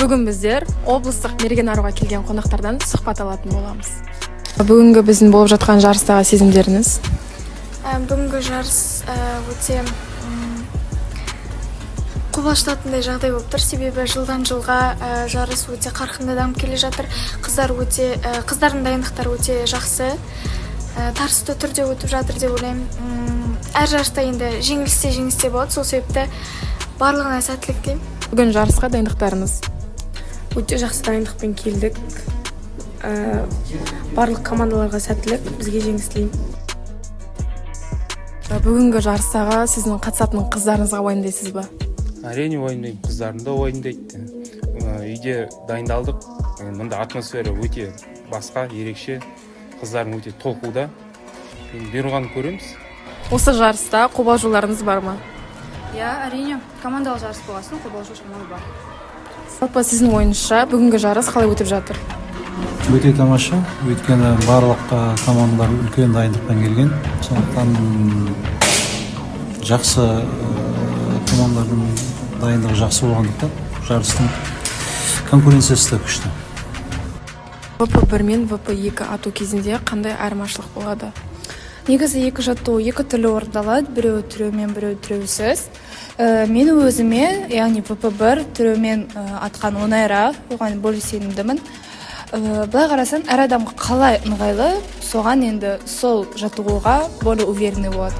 Бүгін біздер облыстық мерген аруға келген қонақтардан сұхбат алатын боламыз. Бүгінгі біздің болып жатқан жарыстағы сезімдеріңіз? Бүгінгі жарыс өте қобалжытатындай жағдай болып тұр. Себебі жылдан жылға жарыс өте қарқынды дамып келе жатыр. Қыздардың дайындықтары өте жақсы. Тартысты түрде өтіп жатыр деп ойлаймын. Әр жарыста енді жеңілісте болады. Сол себепті барлығына сәттілік тілеймін. Бүгін жарысқа дайындықтарыңыз? Өте жақсы дайындықпен келдік. Барлық командаларға сәттілік, бізге жеңіс тілеймін. Бүгінгі жарыстағы сіздің қатысатын қыздарыңызға уайымдайсыз ба? Әрине уайымдаймын, қыздарым да уайымдайды. Үйде дайындалдық. Мұнда атмосфера өте басқа, ерекше. Қыздарым өте толқуда. Бұйырғанын көреміз. Осы жарыста қобалжуларыңыз бар ма? Әрине, командалық жарыс болғасын, қобалжу шамалы бар. Жалпы сіздің ойыңызша бүгінгі жарыс қалай өтіп жатыр? Өте тамаша, өйткені барлық командалар үлкен дайындықпен келген. Сондықтан жақсы командалардың дайындығы жақсы болғандықтан жарыстың конкуренциясы да күшті. ВП-1 мен ВП-2 ату кезінде қандай айырмашылық болады? Негізі екі жаттығу екі түрлі орындалады, біреуі түреумен, біреуі түреусіз. Мен өзіме, яғни ВП-1 түреумен атқан оңайырақ, оған бөлі сенімдімін. Былай қарасаң, әр адамға қалай ыңғайлы, соған енді сол жаттығуға бөлі уверенный болады.